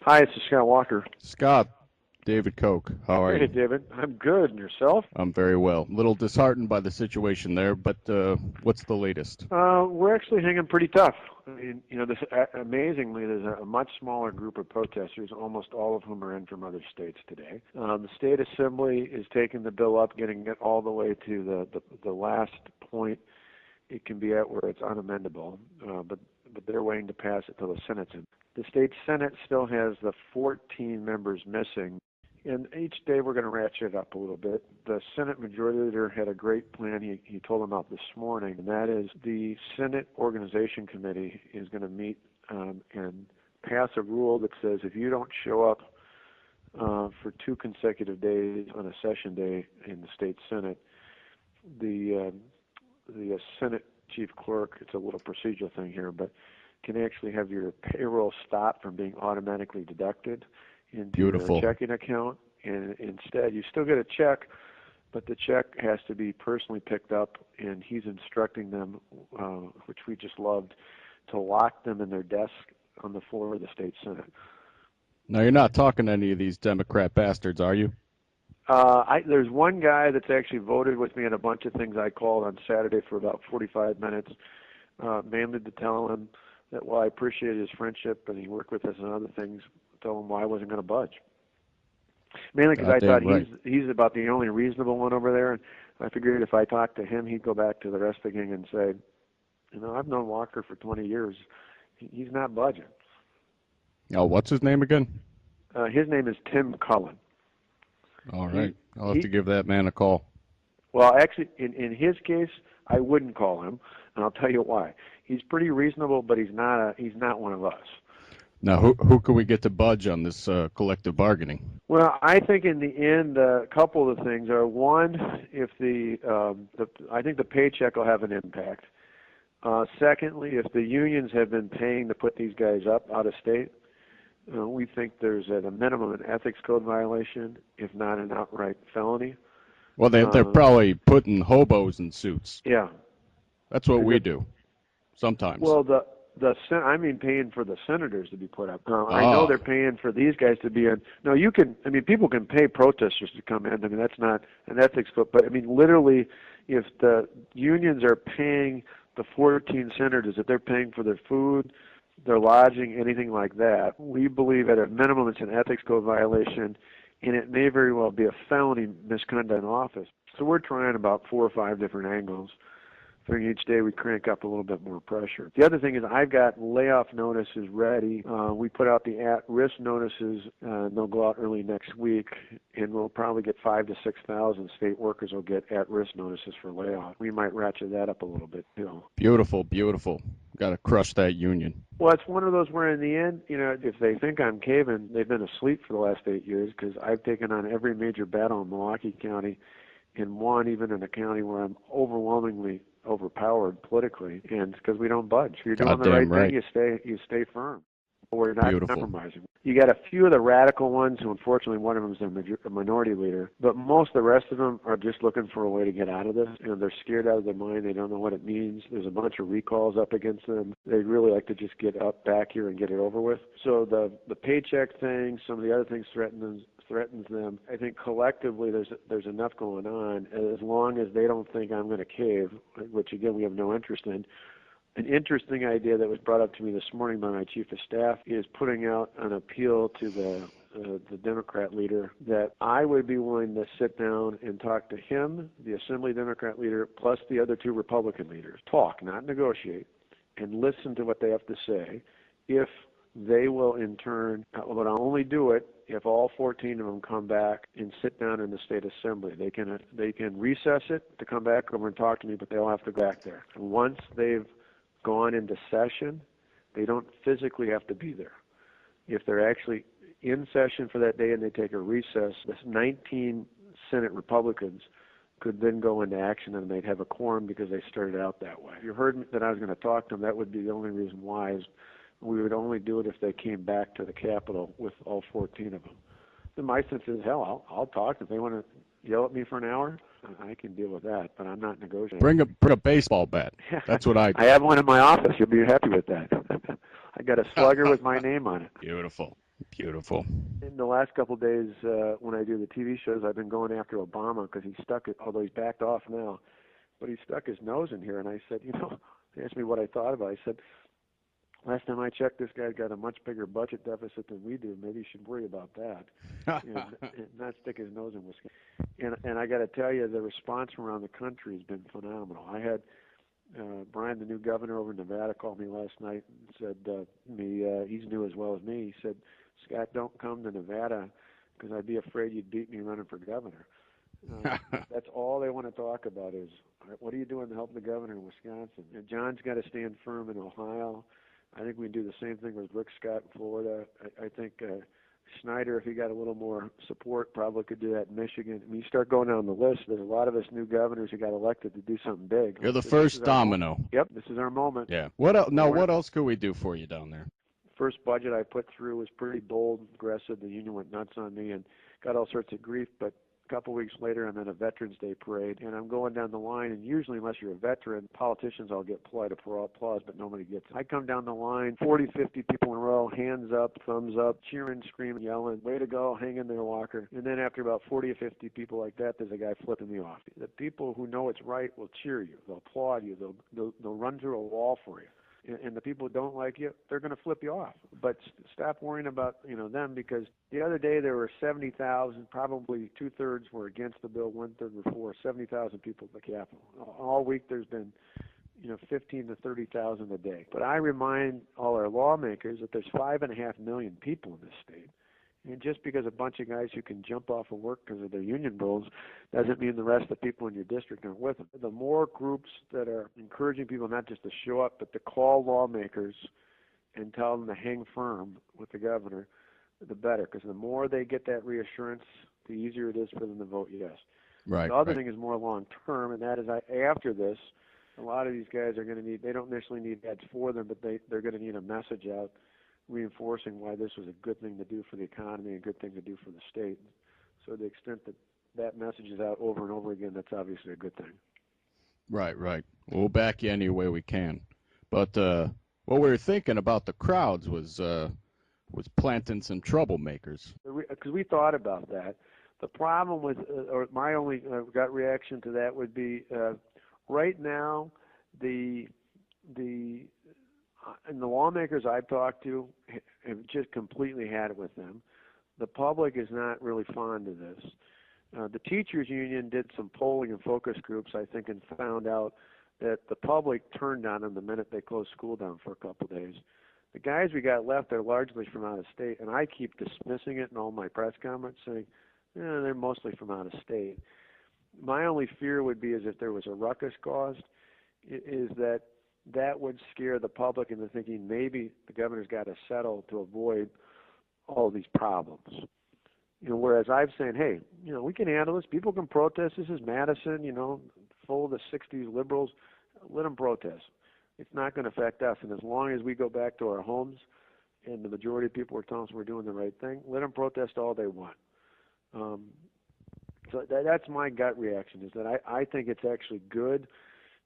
Hi, it's Scott Walker. Scott, David Koch, how are Hey, you? David. I'm good. And yourself? I'm very well. A little disheartened by the situation there, but what's the latest? We're actually hanging pretty tough. I mean, amazingly, there's a much smaller group of protesters, almost all of whom are in from other states today. The state assembly is taking the bill up, getting it all the way to the last point it can be at where it's unamendable, but they're waiting to pass it till the Senate's in. The state Senate still has the 14 members missing. And each day we're going to ratchet it up a little bit. The Senate Majority Leader had a great plan he told them about this morning, and that is the Senate Organization Committee is going to meet and pass a rule that says if you don't show up for 2 consecutive days on a session day in the state Senate, the Senate Chief Clerk, it's a little procedural thing here, but can actually have your payroll stopped from being automatically deducted into your checking account, and instead you still get a check, but the check has to be personally picked up, and he's instructing them, which we just loved, to lock them in their desk on the floor of the state Senate. Now, you're not talking to any of these Democrat bastards, are you? There's one guy that's actually voted with me on a bunch of things I called on Saturday for about 45 minutes, mainly to tell him that while I appreciate his friendship and he worked with us on other things, tell him why I wasn't going to budge. Mainly because I thought he's about the only reasonable one over there, and I figured if I talked to him, he'd go back to the rest of the gang and say, I've known Walker for 20 years. He's not budging. Oh, what's his name again? His name is Tim Cullen. All right. I'll have to give that man a call. Well, actually, in his case, I wouldn't call him, and I'll tell you why. He's pretty reasonable, but he's not one of us. Now, who can we get to budge on this collective bargaining? Well, I think in the end, a couple of things are: one, if I think the paycheck will have an impact. Secondly, if the unions have been paying to put these guys up out of state, we think there's at a minimum an ethics code violation, if not an outright felony. Well, they're probably putting hobos in suits. Yeah, that's what we do sometimes. Well, paying for the senators to be put up. I know they're paying for these guys to be in. No, you can. I mean, people can pay protesters to come in. I mean, that's not an ethics code. But I mean, literally, if the unions are paying the 14 senators, if they're paying for their food, their lodging, anything like that, we believe at a minimum it's an ethics code violation, and it may very well be a felony misconduct in office. So we're trying about 4 or 5 different angles. Figuring each day we crank up a little bit more pressure. The other thing is I've got layoff notices ready. We put out the at-risk notices. They'll go out early next week, and we'll probably get 5,000 to 6,000 state workers will get at-risk notices for layoff. We might ratchet that up a little bit too. Beautiful, beautiful. Got to crush that union. Well, it's one of those where in the end, if they think I'm caving, they've been asleep for the last 8 years because I've taken on every major battle in Milwaukee County and won even in a county where I'm overwhelmingly overpowered politically, and because we don't budge. If you're doing the right thing, you stay firm. We're not compromising. You got a few of the radical ones who, unfortunately, one of them is a minority leader, but most of the rest of them are just looking for a way to get out of this. They're scared out of their mind. They don't know what it means. There's a bunch of recalls up against them. They'd really like to just get up back here and get it over with. So the paycheck thing, some of the other things threatens them. I think collectively there's enough going on as long as they don't think I'm going to cave, which again we have no interest in. An interesting idea that was brought up to me this morning by my chief of staff is putting out an appeal to the Democrat leader that I would be willing to sit down and talk to him, the Assembly Democrat leader, plus the other 2 Republican leaders. Talk, not negotiate, and listen to what they have to say. If they will in turn, but I'll only do it if all 14 of them come back and sit down in the state assembly. They can recess it to come back over and talk to me, but they'll have to go back there. And once they've gone into session, they don't physically have to be there. If they're actually in session for that day and they take a recess, the 19 Senate Republicans could then go into action and they'd have a quorum because they started out that way. If you heard that I was going to talk to them, that would be the only reason why is we would only do it if they came back to the Capitol with all 14 of them. Then my sense is, hell, I'll talk. If they want to yell at me for an hour, I can deal with that, but I'm not negotiating. Bring a baseball bat. That's what I do. I have one in my office. You'll be happy with that. I got a slugger with my name on it. Beautiful. Beautiful. In the last couple of days, when I do the TV shows, I've been going after Obama because he stuck it, although he's backed off now, but he stuck his nose in here. And I said, they asked me what I thought about it. I said, last time I checked, this guy's got a much bigger budget deficit than we do. Maybe he should worry about that and not stick his nose in Wisconsin. And I got to tell you, the response from around the country has been phenomenal. I had Brian, the new governor over in Nevada, called me last night and said he's new as well as me. He said, Scott, don't come to Nevada because I'd be afraid you'd beat me running for governor. That's all they want to talk about is, what are you doing to help the governor in Wisconsin? And John's got to stand firm in Ohio. I think we can do the same thing with Rick Scott in Florida. I think Snyder, if he got a little more support, probably could do that in Michigan. I mean, you start going down the list, there's a lot of us new governors who got elected to do something big. You're the first domino. Yep, this is our moment. Yeah. What else could we do for you down there? First budget I put through was pretty bold, aggressive. The union went nuts on me and got all sorts of grief, but a couple weeks later I'm in a Veterans Day parade, and I'm going down the line, and usually unless you're a veteran, politicians all get polite applause, but nobody gets it. I come down the line, 40, 50 people in a row, hands up, thumbs up, cheering, screaming, yelling, way to go, hang in there, Walker. And then after about 40 or 50 people like that, there's a guy flipping me off. The people who know it's right will cheer you, they'll applaud you, they'll run through a wall for you. And the people who don't like you, they're going to flip you off. But stop worrying about them, because the other day there were 70,000, probably 2/3 were against the bill, 1/3 were for. 70,000 people at the Capitol. All week there's been 15 to 30,000 a day. But I remind all our lawmakers that there's 5.5 million people in this state. And just because a bunch of guys who can jump off of work because of their union bills doesn't mean the rest of the people in your district aren't with them. The more groups that are encouraging people not just to show up, but to call lawmakers and tell them to hang firm with the governor, the better. Because the more they get that reassurance, the easier it is for them to vote yes. Right. The other thing is more long term, and that is after this, a lot of these guys are going to need, they don't necessarily need ads for them, but they're going to need a message out reinforcing why this was a good thing to do for the economy, a good thing to do for the state. So to the extent that that message is out over and over again, that's obviously a good thing. Right. We'll back you any way we can. But what we were thinking about the crowds was planting some troublemakers. Because we thought about that. The problem with, or my only gut reaction to that would be, right now, and the lawmakers I've talked to have just completely had it with them. The public is not really fond of this. The teachers union did some polling and focus groups, I think, and found out that the public turned on them the minute they closed school down for a couple of days. The guys we got left are largely from out of state, and I keep dismissing it in all my press comments, saying, they're mostly from out of state. My only fear would be is if there was a ruckus caused, is that would scare the public into thinking maybe the governor's got to settle to avoid all these problems. Whereas I'm saying, hey, we can handle this. People can protest. This is Madison, full of the 60s liberals. Let them protest. It's not going to affect us. And as long as we go back to our homes and the majority of people are telling us we're doing the right thing, let them protest all they want. So that's my gut reaction, is that I think it's actually good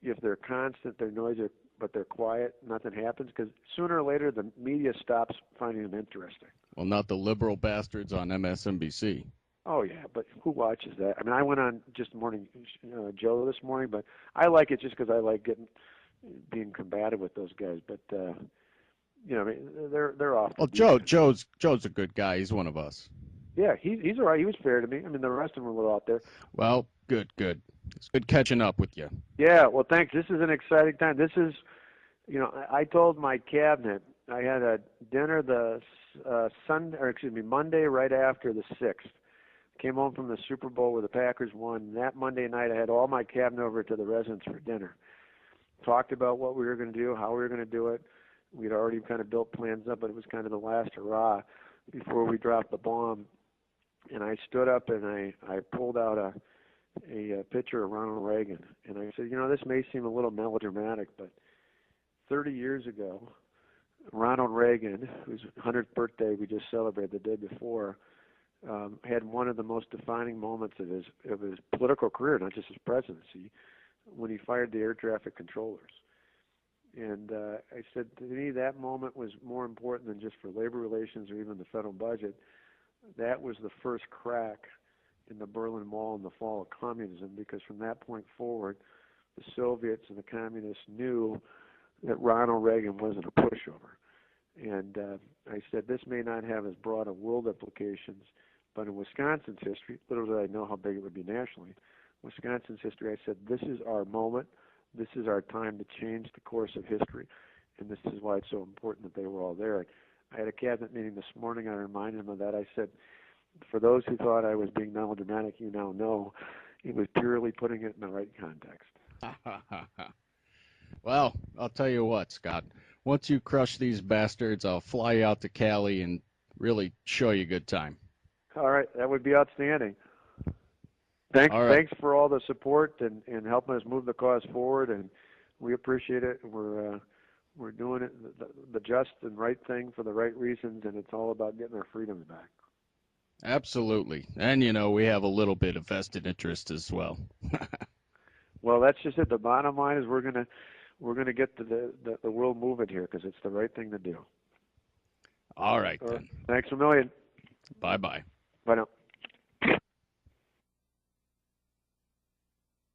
if they're constant, they're noisy, but they're quiet, nothing happens, because sooner or later the media stops finding them interesting. Well, not the liberal bastards on MSNBC. Oh, yeah, but who watches that? I mean, I went on just morning Joe this morning, but I like it just because I like being combative with those guys. But I mean, they're off. Well, Joe's a good guy. He's one of us. Yeah, he's all right. He was fair to me. I mean, the rest of them were a little out there. Well, good. It's good catching up with you. Yeah, well, thanks. This is an exciting time. This is, I told my cabinet I had a dinner Monday right after the 6th. Came home from the Super Bowl where the Packers won. That Monday night, I had all my cabinet over to the residence for dinner. Talked about what we were going to do, how we were going to do it. We'd already kind of built plans up, but it was kind of the last hurrah before we dropped the bomb. And I stood up and I pulled out a picture of Ronald Reagan. And I said, this may seem a little melodramatic, but 30 years ago, Ronald Reagan, whose 100th birthday we just celebrated the day before, had one of the most defining moments of his political career, not just his presidency, when he fired the air traffic controllers. And I said, to me, that moment was more important than just for labor relations or even the federal budget. That was the first crack in the Berlin Wall and the fall of communism, because from that point forward, the Soviets and the communists knew that Ronald Reagan wasn't a pushover. And I said, this may not have as broad a world implications, but in Wisconsin's history, little did I know how big it would be nationally, Wisconsin's history, I said, this is our moment. This is our time to change the course of history, and this is why it's so important that they were all there. I had a cabinet meeting this morning. I reminded them of that. I said, for those who thought I was being melodramatic, you now know it was purely putting it in the right context. Well, I'll tell you what, Scott. Once you crush these bastards, I'll fly you out to Cali and really show you a good time. All right, that would be outstanding. Thanks, all right. Thanks for all the support and helping us move the cause forward, and we appreciate it. We're doing it the just and right thing for the right reasons, and it's all about getting our freedoms back. Absolutely. And, you know, we have a little bit of vested interest as well. Well, that's just it. The bottom line is we're gonna get to the world moving here because it's the right thing to do. All right, then. Thanks a million. Bye-bye. Bye now.